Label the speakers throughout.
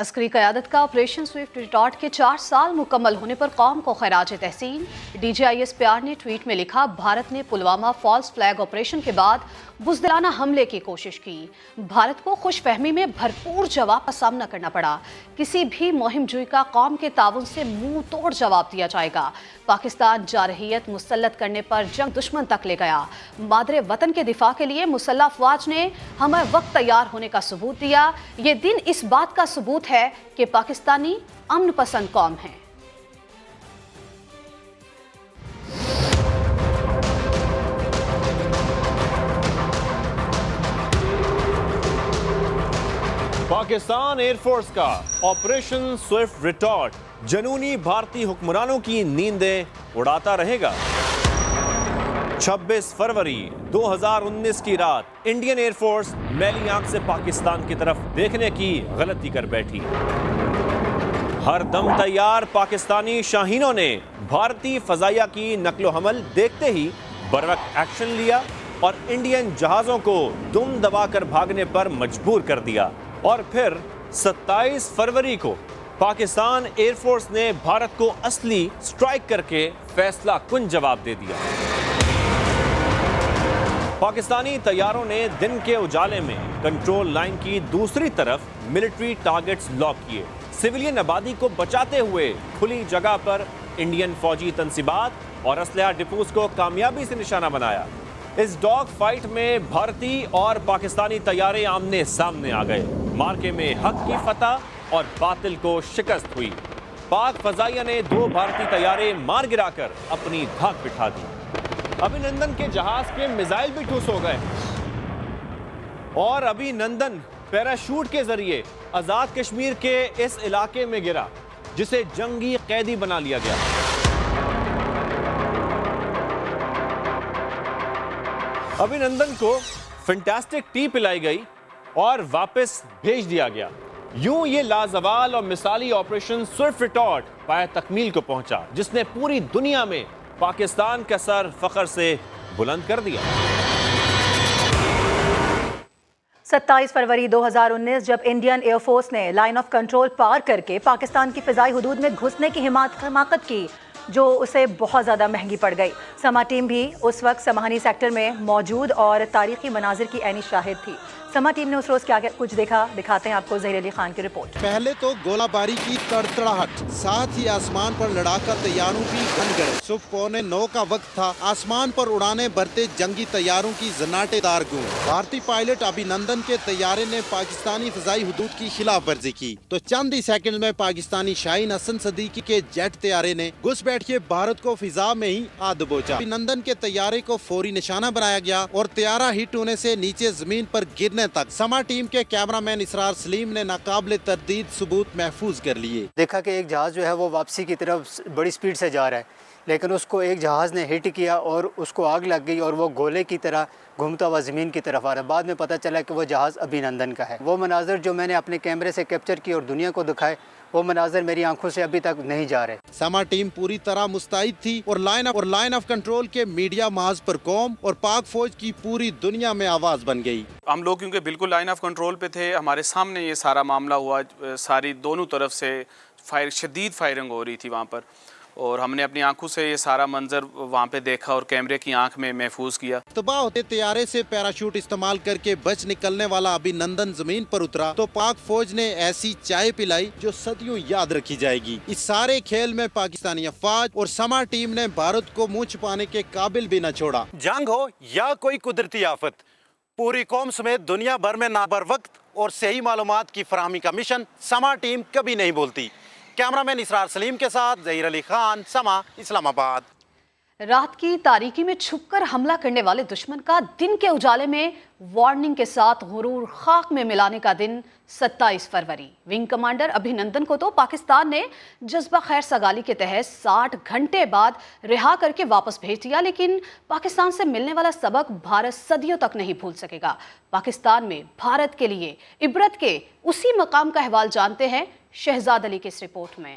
Speaker 1: عسکری قیادت کا آپریشن سوئفٹ ریٹارٹ کے 4 سال مکمل ہونے پر قوم کو خراج تحسین۔ DGISPR نے ٹویٹ میں لکھا، بھارت نے پلوامہ فالس فلیگ آپریشن کے بعد بزدلانہ حملے کی کوشش کی۔ بھارت کو خوش فہمی میں بھرپور جواب کا سامنا کرنا پڑا۔ کسی بھی مہم جوئی کا قوم کے تعاون سے منہ توڑ جواب دیا جائے گا۔ پاکستان جارحیت مسلط کرنے پر جنگ دشمن تک لے گیا۔ مادر وطن کے دفاع کے لیے مسلح افواج نے ہمیں وقت تیار ہونے کا ثبوت دیا۔ یہ دن اس بات کا ثبوت ہے کہ پاکستانی امن پسند قوم ہیں۔
Speaker 2: پاکستان ایئر فورس کا آپریشن سوئفٹ ریٹارٹ جنونی بھارتی حکمرانوں کی نیندیں اڑاتا رہے گا۔ 26 فروری 2019 کی رات انڈین ایئر فورس میلی آنکھ سے پاکستان کی طرف دیکھنے کی غلطی کر بیٹھی۔ ہر دم تیار پاکستانی شاہینوں نے بھارتی فضائیہ کی نقل و حمل دیکھتے ہی بروقت ایکشن لیا اور انڈین جہازوں کو دم دبا کر بھاگنے پر مجبور کر دیا۔ اور پھر 27 فروری کو پاکستان ایئر فورس نے بھارت کو اصلی سٹرائک کر کے فیصلہ کن جواب دے دیا۔ پاکستانی طیاروں نے دن کے اجالے میں کنٹرول لائن کی دوسری طرف ملٹری ٹارگٹس لاک کیے۔ سویلین آبادی کو بچاتے ہوئے کھلی جگہ پر انڈین فوجی تنصیبات اور اسلحہ ڈپوز کو کامیابی سے نشانہ بنایا۔ اس ڈاگ فائٹ میں بھارتی اور پاکستانی طیارے آمنے سامنے آ گئے۔ مارکے میں حق کی فتح اور باطل کو شکست ہوئی۔ پاک فضائیہ نے 2 بھارتی طیارے مار گرا کر اپنی دھاک بٹھا دی۔ ابھی نندن کے جہاز کے میزائل بھی ٹھوس ہو گئے اور ابھی نندن پیراشوٹ کے ذریعے آزاد کشمیر کے اس علاقے میں گرا جسے جنگی قیدی بنا لیا گیا۔ ابھی نندن کو فینٹاسٹک ٹی پلائی گئی اور واپس بھیج دیا گیا۔ یوں یہ لازوال اور مثالی آپریشن سوئفٹ ریٹارٹ پائے تکمیل کو پہنچا، جس نے پوری دنیا میں پاکستان کا سر فخر سے بلند کر دیا۔
Speaker 3: 27 فروری 2019 جب انڈین ایئر فورس نے لائن آف کنٹرول پار کر کے پاکستان کی فضائی حدود میں گھسنے کی حماقت کی، جو اسے بہت زیادہ مہنگی پڑ گئی۔ سما ٹیم بھی اس وقت سماہانی سیکٹر میں موجود اور تاریخی مناظر کی عینی شاہد تھی۔ سما ٹیم نے اس روز کیا کچھ دیکھا، دکھاتے ہیں آپ کو ظہیر علی خان کی رپورٹ۔
Speaker 4: پہلے تو گولہ باری کی تڑتڑاہٹ، ساتھ ہی آسمان پر لڑاکا طیاروں کی گھن۔ صبح 8:45 کا وقت تھا۔ آسمان پر اڑانے بھرتے جنگی طیاروں کی زناٹے دار گونج۔ بھارتی پائلٹ ابھی نندن کے طیارے نے پاکستانی فضائی حدود کی خلاف ورزی کی تو چند ہی سیکنڈ میں پاکستانی شاہین حسن صدیقی کے جیٹ طیارے نے گھس بیٹھ کے بھارت کو فضا میں ہی آ دبوچا۔ ابھی نندن کے طیارے کو فوری نشانہ بنایا گیا اور طیارہ ہٹ ہونے سے نیچے زمین پر گرنے تک سما ٹیم کے کیمرہ مین اسرار سلیم نے ناقابل تردید ثبوت محفوظ کر لیے۔
Speaker 5: دیکھا کہ ایک جہاز جو ہے وہ واپسی کی طرف بڑی سپیڈ سے جا رہا ہے، لیکن اس کو ایک جہاز نے ہٹ کیا اور اس کو آگ لگ گئی اور وہ گولے کی طرح گھومتا ہوا زمین کی طرف آ رہا ہے۔ بعد میں پتہ چلا کہ وہ جہاز ابھی نندن کا ہے۔ وہ مناظر جو میں نے اپنے کیمرے سے کیپچر کی اور دنیا کو دکھائے، وہ مناظر میری آنکھوں سے ابھی تک نہیں جا رہے۔
Speaker 4: سما ٹیم پوری طرح مستعد تھی اور لائن آف کنٹرول کے میڈیا محاذ پر قوم اور پاک فوج کی پوری دنیا میں آواز بن گئی۔
Speaker 6: ہم لوگ کیونکہ بالکل لائن آف کنٹرول پہ تھے، ہمارے سامنے یہ سارا معاملہ ہوا، ساری دونوں طرف سے شدید فائرنگ ہو رہی تھی وہاں پر، اور ہم نے اپنی آنکھوں سے یہ سارا منظر وہاں پہ دیکھا اور کیمرے کی آنکھ میں محفوظ کیا۔
Speaker 4: تباہ ہوتے طیارے سے پیراشوٹ استعمال کر کے بچ نکلنے والا ابھی نندن زمین پر اترا تو پاک فوج نے ایسی چائے پلائی جو صدیوں یاد رکھی جائے گی۔ اس سارے کھیل میں پاکستانی افواج اور سما ٹیم نے بھارت کو منہ چھپانے کے قابل بھی نہ چھوڑا۔
Speaker 7: جنگ ہو یا کوئی قدرتی آفت، پوری قوم سمیت دنیا بھر میں نابر وقت اور صحیح معلومات کی فراہمی کا مشن سما ٹیم کبھی نہیں بھولتی۔ کیمرہ مین اسرار سلیم کے ساتھ ظہیر علی خان، سما، اسلام آباد۔
Speaker 1: رات کی تاریکی میں چھپ کر حملہ کرنے والے دشمن کا دن کے اجالے میں وارننگ کے ساتھ غرور خاک میں ملانے کا دن 27 فروری۔ ونگ کمانڈر ابھی نندن کو تو پاکستان نے جذبہ خیر سگالی کے تحت 60 گھنٹے بعد رہا کر کے واپس بھیج دیا، لیکن پاکستان سے ملنے والا سبق بھارت صدیوں تک نہیں بھول سکے گا۔ پاکستان میں بھارت کے لیے عبرت کے اسی مقام کا احوال جانتے ہیں شہزاد علی کی اس رپورٹ میں۔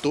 Speaker 8: 2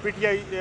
Speaker 9: PTI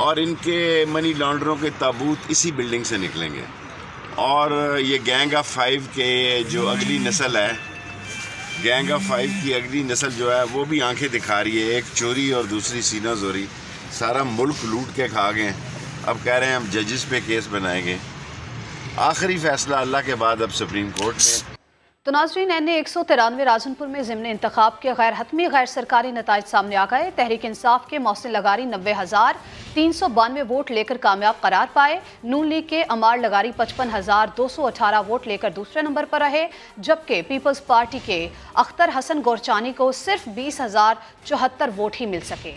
Speaker 10: اور ان کے منی لانڈروں کے تابوت اسی بلڈنگ سے نکلیں گے. اور یہ گینگ آف 5 کے جو اگلی نسل ہے، گینگ آف 5 کی اگلی نسل جو ہے وہ بھی آنکھیں دکھا رہی ہے. ایک چوری اور دوسری سینہ زوری، سارا ملک لوٹ کے کھا گئے. اب کہہ رہے ہیں ہم ججز پہ کیس بنائیں گے. آخری فیصلہ اللہ کے بعد اب سپریم کورٹ میں.
Speaker 1: تو ناظرین، این اے 193 راجن پور میں ضمن انتخاب کے غیر حتمی غیر سرکاری نتائج سامنے آ گئے. تحریک انصاف کے محسن لغاری 90,392 ووٹ لے کر کامیاب قرار پائے. نون لیگ کے عمار لغاری 55,218 ووٹ لے کر دوسرے نمبر پر رہے، جبکہ پیپلز پارٹی کے اختر حسن گورچانی کو صرف 20,074 ووٹ ہی مل سکے.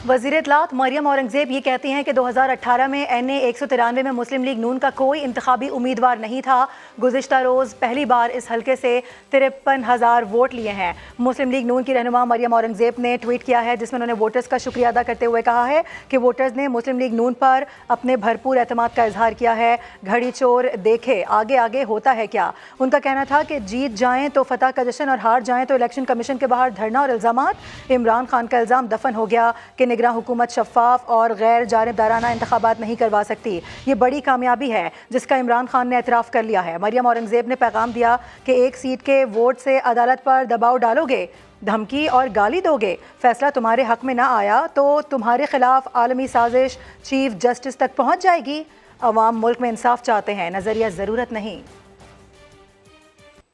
Speaker 3: وزیر اطلاعات مریم اورنگزیب یہ کہتی ہیں کہ 2018 میں این اے 193 میں مسلم لیگ نون کا کوئی انتخابی امیدوار نہیں تھا. گزشتہ روز پہلی بار اس حلقے سے 53,000 ووٹ لیے ہیں. مسلم لیگ نون کی رہنما مریم اورنگزیب نے ٹویٹ کیا ہے جس میں انہوں نے ووٹرز کا شکریہ ادا کرتے ہوئے کہا ہے کہ ووٹرز نے مسلم لیگ نون پر اپنے بھرپور اعتماد کا اظہار کیا ہے. گھڑی چور دیکھے آگے آگے ہوتا ہے کیا. ان کا کہنا تھا کہ جیت جائیں تو فتح کا جشن اور ہار جائیں تو الیکشن کمیشن کے باہر دھرنا اور الزامات. عمران خان کا الزام دفن ہو گیا کہ نگراں حکومت شفاف اور غیر جانبدارانہ انتخابات نہیں کروا سکتی. یہ بڑی کامیابی ہے جس کا عمران خان نے اعتراف کر لیا ہے. مریم اورنگزیب نے پیغام دیا کہ ایک سیٹ کے ووٹ سے عدالت پر دباؤ ڈالو گے، دھمکی اور گالی دو گے، فیصلہ تمہارے حق میں نہ آیا تو تمہارے خلاف عالمی سازش چیف جسٹس تک پہنچ جائے گی. عوام ملک میں انصاف چاہتے ہیں، نظریہ ضرورت نہیں.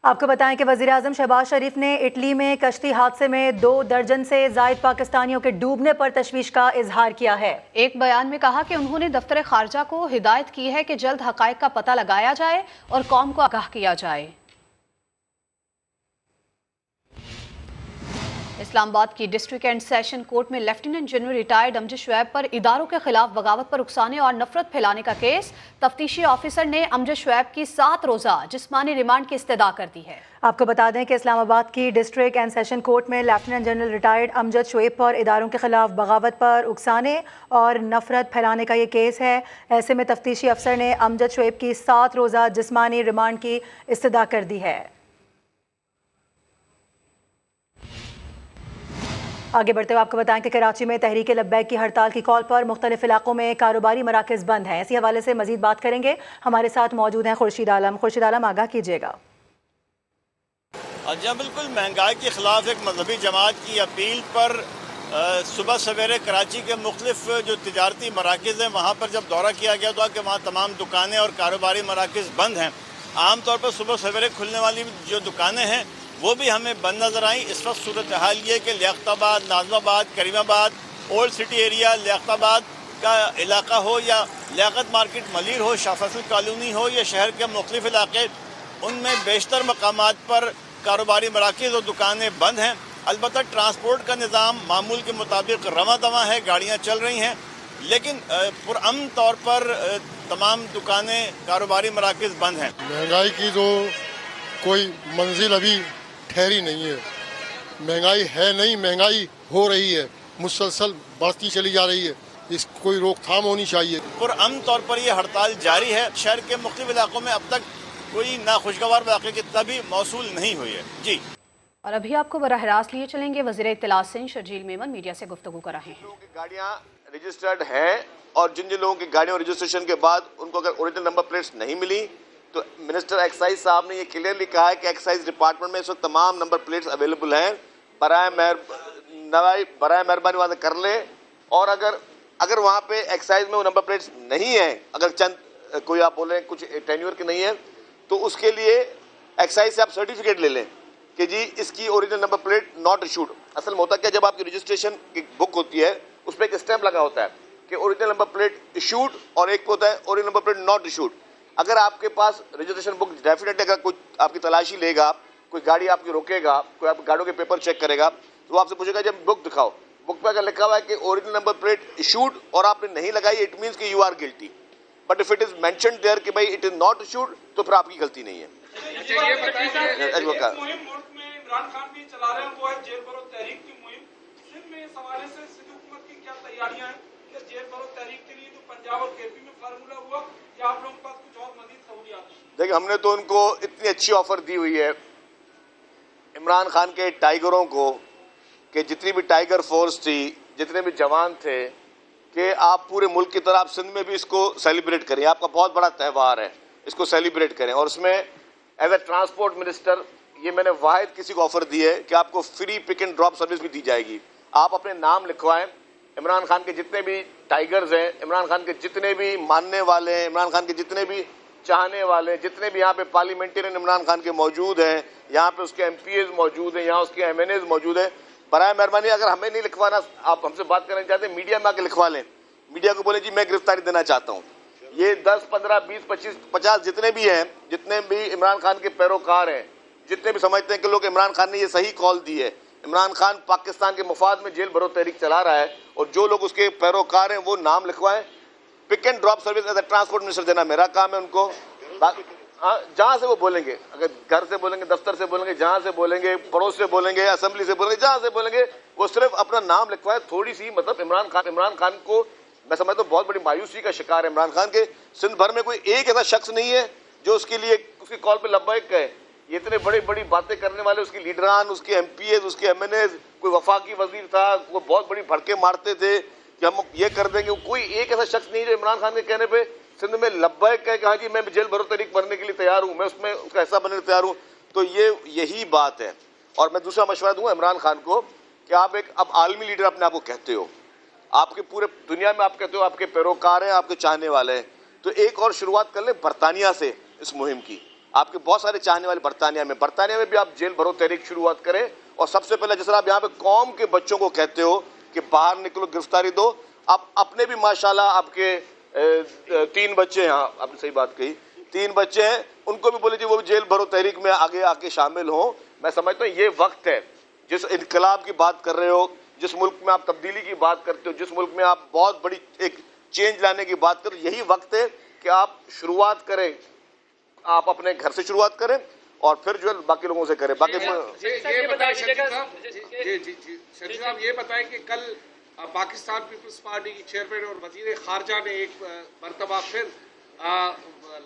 Speaker 3: آپ کو بتائیں کہ وزیراعظم شہباز شریف نے اٹلی میں کشتی حادثے میں 2 درجن سے زائد پاکستانیوں کے ڈوبنے پر تشویش کا اظہار کیا ہے.
Speaker 1: ایک بیان میں کہا کہ انہوں نے دفتر خارجہ کو ہدایت کی ہے کہ جلد حقائق کا پتہ لگایا جائے اور قوم کو آگاہ کیا جائے. اسلام آباد کی ڈسٹرکٹ اینڈ سیشن کورٹ میں لیفٹیننٹ جنرل ریٹائرڈ امجد شعیب پر اداروں کے خلاف بغاوت پر اکسانے اور نفرت پھیلانے کا کیس. تفتیشی آفیسر نے امجد شعیب کی 7 روزہ جسمانی ریمانڈ کی استدعا کر دی ہے.
Speaker 3: آپ کو بتا دیں کہ اسلام آباد کی ڈسٹرکٹ اینڈ سیشن کورٹ میں لیفٹیننٹ جنرل ریٹائرڈ امجد شعیب پر اداروں کے خلاف بغاوت پر اکسانے اور نفرت پھیلانے کا یہ کیس ہے. ایسے میں تفتیشی افسر نے امجد شعیب کی 7 روزہ جسمانی ریمانڈ کی استدعا کر دی ہے. آگے بڑھتے ہوئے آپ کو بتائیں کہ کراچی میں تحریک لبیک کی ہڑتال کی کال پر مختلف علاقوں میں کاروباری مراکز بند ہیں. اسی حوالے سے مزید بات کریں گے. ہمارے ساتھ موجود ہیں خورشید عالم. خورشید عالم، آگاہ کیجیے گا.
Speaker 11: جی بالکل، مہنگائی کے خلاف ایک مذہبی جماعت کی اپیل پر صبح سویرے کراچی کے مختلف جو تجارتی مراکز ہیں وہاں پر جب دورہ کیا گیا تو کہ وہاں تمام دکانیں اور کاروباری مراکز بند ہیں. عام طور پر صبح سویرے کھلنے والی جو دکانیں ہیں وہ بھی ہمیں بند نظر آئیں. اس وقت صورتحال یہ کہ لیاقت آباد، ناظم آباد، کریم آباد، اولڈ سٹی ایریا، لیاقت آباد کا علاقہ ہو یا لیاقت مارکیٹ ملیر ہو، شاہ فیصل کالونی ہو یا شہر کے مختلف علاقے، ان میں بیشتر مقامات پر کاروباری مراکز اور دکانیں بند ہیں. البتہ ٹرانسپورٹ کا نظام معمول کے مطابق رواں دواں ہے، گاڑیاں چل رہی ہیں، لیکن پرامن طور پر تمام دکانیں، کاروباری مراکز بند ہیں.
Speaker 12: مہنگائی کی تو کوئی منزل ابھی ٹھہری نہیں ہے. مہنگائی ہے نہیں، مہنگائی ہو رہی ہے، مسلسل بڑھتی چلی جا رہی ہے. اس کوئی روک تھام ہونی چاہیے.
Speaker 11: پرامن طور پر یہ ہڑتال جاری ہے. شہر کے مختلف علاقوں میں اب تک کوئی ناخوشگوار واقعے کی اطلاع بھی موصول نہیں ہوئی ہے. جی،
Speaker 1: اور ابھی آپ کو براہ راست لیے چلیں گے. وزیر اطلاعات سندھ شرجیل میمن میڈیا سے گفتگو کر رہے ہیں.
Speaker 13: گاڑیاں رجسٹرڈ ہیں اور جن لوگوں کی گاڑیوں رجسٹریشن کے بعد ان کو اگر اوریجنل نمبر پلیٹس نہیں ملی تو منسٹر ایکسائز صاحب نے یہ کلیئرلی کہا ہے کہ ایکسائز ڈپارٹمنٹ میں اس وقت تمام نمبر پلیٹس اویلیبل ہیں. برائے مہربانی وہاں سے کر لیں. اور اگر وہاں پہ ایکسائز میں وہ نمبر پلیٹس نہیں ہیں، اگر چند کوئی آپ بولیں کچھ ٹینیور کے نہیں ہیں، تو اس کے لیے ایکسائز سے آپ سرٹیفکیٹ لے لیں کہ جی اس کی original number plate not issued. اصل میں ہوتا کیا، جب آپ کی رجسٹریشن کی بک ہوتی ہے اس پہ ایک اسٹیمپ لگا ہوتا ہے کہ اوریجنل نمبر پلیٹ ایشوڈ اور ایک ہوتا ہے original number plate not issued. اگر آپ کے پاس رجسٹریشن بک ڈیفینیٹلی اگر کوئی آپ کی تلاشی لے گا، کوئی گاڑی آپ کی روکے گا، کوئی آپ گاڑیوں کے پیپر چیک کرے گا تو وہ آپ سے پوچھے گا جب بک دکھاؤ. بک پہ اگر لکھا ہوا ہے کہ اوریجنل نمبر پلیٹ ایشوڈ اور آپ نے نہیں لگائی، اٹ مینس کہ you are guilty. But if it is mentioned there کہ بھائی اٹ از ناٹ ایشوڈ تو پھر آپ کی غلطی نہیں ہے.
Speaker 14: عمران خان بھی چلا رہے ہیں، وہ ہے جیل بھرو تحریک کی مہم. سندھ میں اس حوالے سے سندھ حکومت کی کیا تیاریاں ہیں کہ جیل بھرو تحریک کے لیے جو پنجاب اور کے پی میں فارمولہ ہوا یا آپ لوگوں کے پاس کچھ اور مزید سہولیات؟
Speaker 13: دیکھیں، ہم نے تو ان کو اتنی اچھی آفر دی ہوئی ہے عمران خان کے ٹائیگروں کو کہ جتنی بھی ٹائیگر فورس تھی، جتنے بھی جوان تھے، کہ آپ پورے ملک کی طرح آپ سندھ میں بھی اس کو سیلیبریٹ کریں. آپ کا بہت بڑا تہوار ہے، اس کو سیلیبریٹ کریں. اور اس میں ایز اے ٹرانسپورٹ منسٹر یہ میں نے واحد کسی کو آفر دی ہے کہ آپ کو free pick and drop service بھی دی جائے گی. آپ اپنے نام لکھوائیں. عمران خان کے جتنے بھی ٹائیگرز ہیں، عمران خان کے جتنے بھی ماننے والے ہیں، عمران خان کے جتنے بھی چاہنے والے، جتنے بھی یہاں پہ پارلیمنٹرین عمران خان کے موجود ہیں، یہاں پہ اس کے ایم پی ایز موجود ہیں، یہاں اس کے ایم این ایز موجود ہیں، برائے مہربانی اگر ہمیں نہیں لکھوانا، آپ ہم سے بات کرنا چاہتے ہیں، میڈیا میں آ کے لکھوا لیں. میڈیا کو بولیں جی میں گرفتاری دینا چاہتا ہوں. یہ 10 15 20 25 50 جتنے بھی ہیں، جتنے بھی عمران خان کے پیروکار ہیں، جتنے بھی سمجھتے ہیں کہ لوگ عمران خان نے یہ صحیح کال دی ہے، عمران خان پاکستان کے مفاد میں جیل بھرو تحریک چلا رہا ہے، اور جو لوگ اس کے پیروکار ہیں وہ نام لکھوائیں. Pick and drop service as a transport minister دینا میرا کام ہے ان کو. جہاں سے وہ بولیں گے، اگر گھر سے بولیں گے، دفتر سے بولیں گے، جہاں سے بولیں گے، پڑوس سے بولیں گے، اسمبلی سے بولیں گے، جہاں سے بولیں گے، وہ صرف اپنا نام لکھوائے. تھوڑی سی مطلب عمران خان کو میں سمجھتا ہوں بہت بڑی مایوسی کا شکار ہے عمران خان کے. سندھ بھر میں کوئی ایک ایسا شخص نہیں ہے جو اس کے لیے اس کی کال پہ لبیک کہے. یہ اتنے بڑی باتیں کرنے والے اس کی لیڈران، اس کے ایم پی ایز، اس کے ایم این ایز، کوئی وفاقی وزیر تھا، وہ بہت بڑی بھڑکے مارتے تھے کہ ہم یہ کر دیں گے. کوئی ایک ایسا شخص نہیں جو عمران خان کے کہنے پہ سندھ میں لبیک کہے کہ ہاں جی میں جیل بھرو تحریک بننے کے لیے تیار ہوں، میں اس میں اس کا حصہ بننے کے لیے تیار ہوں. تو یہی بات ہے. اور میں دوسرا مشورہ دوں گا عمران خان کو کہ آپ ایک اب عالمی لیڈر اپنے آپ کو کہتے ہو، آپ کے پورے دنیا میں آپ کہتے ہو آپ کے پیروکار ہیں، آپ کے چاہنے والے ہیں، تو ایک اور شروعات کر لیں برطانیہ سے اس مہم کی. آپ کے بہت سارے چاہنے والے برطانیہ میں بھی آپ جیل بھرو تحریک شروعات کریں. اور سب سے پہلے جس طرح آپ یہاں پہ قوم کے بچوں کو کہتے ہو کہ باہر نکلو، گرفتاری دو، آپ اپنے بھی ماشاءاللہ آپ کے 3 بچے ہیں، آپ نے صحیح بات کہی، 3 بچے ہیں، ان کو بھی بولے جی وہ بھی جیل بھرو تحریک میں آگے آ کے شامل ہوں. میں سمجھتا ہوں یہ وقت ہے، جس انقلاب کی بات کر رہے ہو، جس ملک میں آپ تبدیلی کی بات کرتے ہو، جس ملک میں آپ بہت بڑی ایک چینج لانے کی بات کرتے ہو، یہی وقت ہے کہ آپ شروعات کریں. آپ اپنے گھر سے شروعات کریں اور پھر جو ہے باقی لوگوں سے کریں. باقی
Speaker 14: یہ بتائیں شریف صاحب، یہ بتائیں کہ کل پاکستان پیپلز پارٹی کی چیئرمین اور وزیر خارجہ نے ایک مرتبہ پھر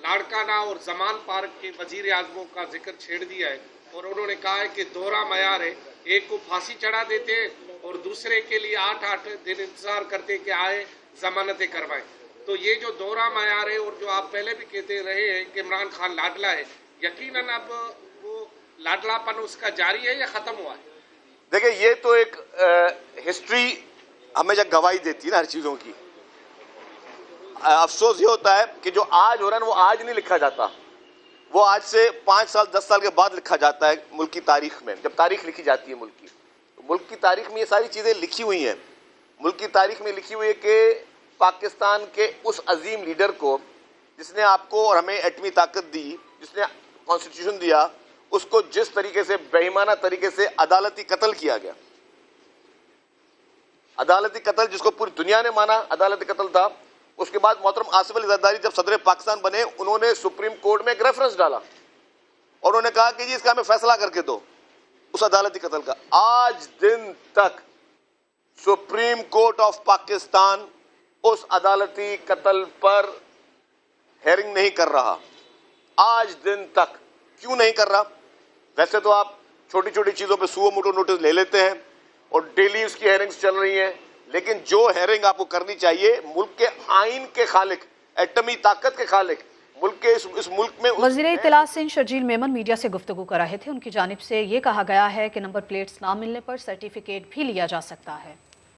Speaker 14: لاڑکانہ اور زمان پارک کے وزیر اعظموں کا ذکر چھیڑ دیا ہے، اور انہوں نے کہا ہے کہ دوہرا معیار ہے، ایک کو پھانسی چڑھا دیتے ہیں اور دوسرے کے لیے 8 دن انتظار کرتے کہ آئے ضمانتیں کروائیں. تو یہ جو دوہرا معیار ہے اور جو آپ پہلے بھی کہتے رہے ہیں کہ عمران خان لاڈلا ہے، یقیناً اب وہ لاڈلا پن اس کا جاری ہے یا ختم ہوا ہے؟
Speaker 13: دیکھیں یہ تو ایک ہسٹری ہمیشہ گواہی دیتی ہے نا ہر چیزوں کی. افسوس یہ ہوتا ہے کہ جو آج ہو رہا ہے وہ آج نہیں لکھا جاتا، وہ آج سے 5 سال 10 سال کے بعد لکھا جاتا ہے ملک کی تاریخ میں. جب تاریخ لکھی جاتی ہے ملک کی تاریخ میں یہ ساری چیزیں لکھی ہوئی ہیں. ملک کی تاریخ میں لکھی ہوئی ہے کہ پاکستان کے اس عظیم لیڈر کو جس نے آپ کو اور ہمیں ایٹمی طاقت دی، جس نے کانسٹیٹیوشن دیا، اس کو جس طریقے سے بے ایمانہ طریقے سے عدالتی قتل کیا گیا، عدالتی قتل جس کو پوری دنیا نے مانا عدالتی قتل تھا. اس کے بعد محترم آصف علی زرداری جب صدر پاکستان بنے، انہوں نے سپریم کورٹ میں ایک ریفرنس ڈالا اور انہوں نے کہا کہ جی اس کا ہمیں فیصلہ کر کے دو اس عدالتی قتل کا. آج دن تک سپریم کورٹ آف پاکستان اس عدالتی قتل پر ہیئرنگ نہیں کر رہا. آج دن تک کیوں نہیں کر رہا؟ ویسے تو آپ چھوٹی چھوٹی چیزوں پہ سو موٹو نوٹس لے لیتے ہیں اور ڈیلی اس کی ہیئرنگز چل رہی ہیں، لیکن جو ہیئرنگ آپ کو کرنی چاہیے ملک کے آئین کے خالق، ایٹمی طاقت کے خالق، ملک کے اس ملک میں
Speaker 1: وزیر اطلاع سندھ شرجیل میمن میڈیا سے گفتگو کر رہے تھے. ان کی جانب سے یہ کہا گیا ہے کہ نمبر پلیٹس نہ ملنے پر سرٹیفکیٹ بھی لیا جا سکتا ہے.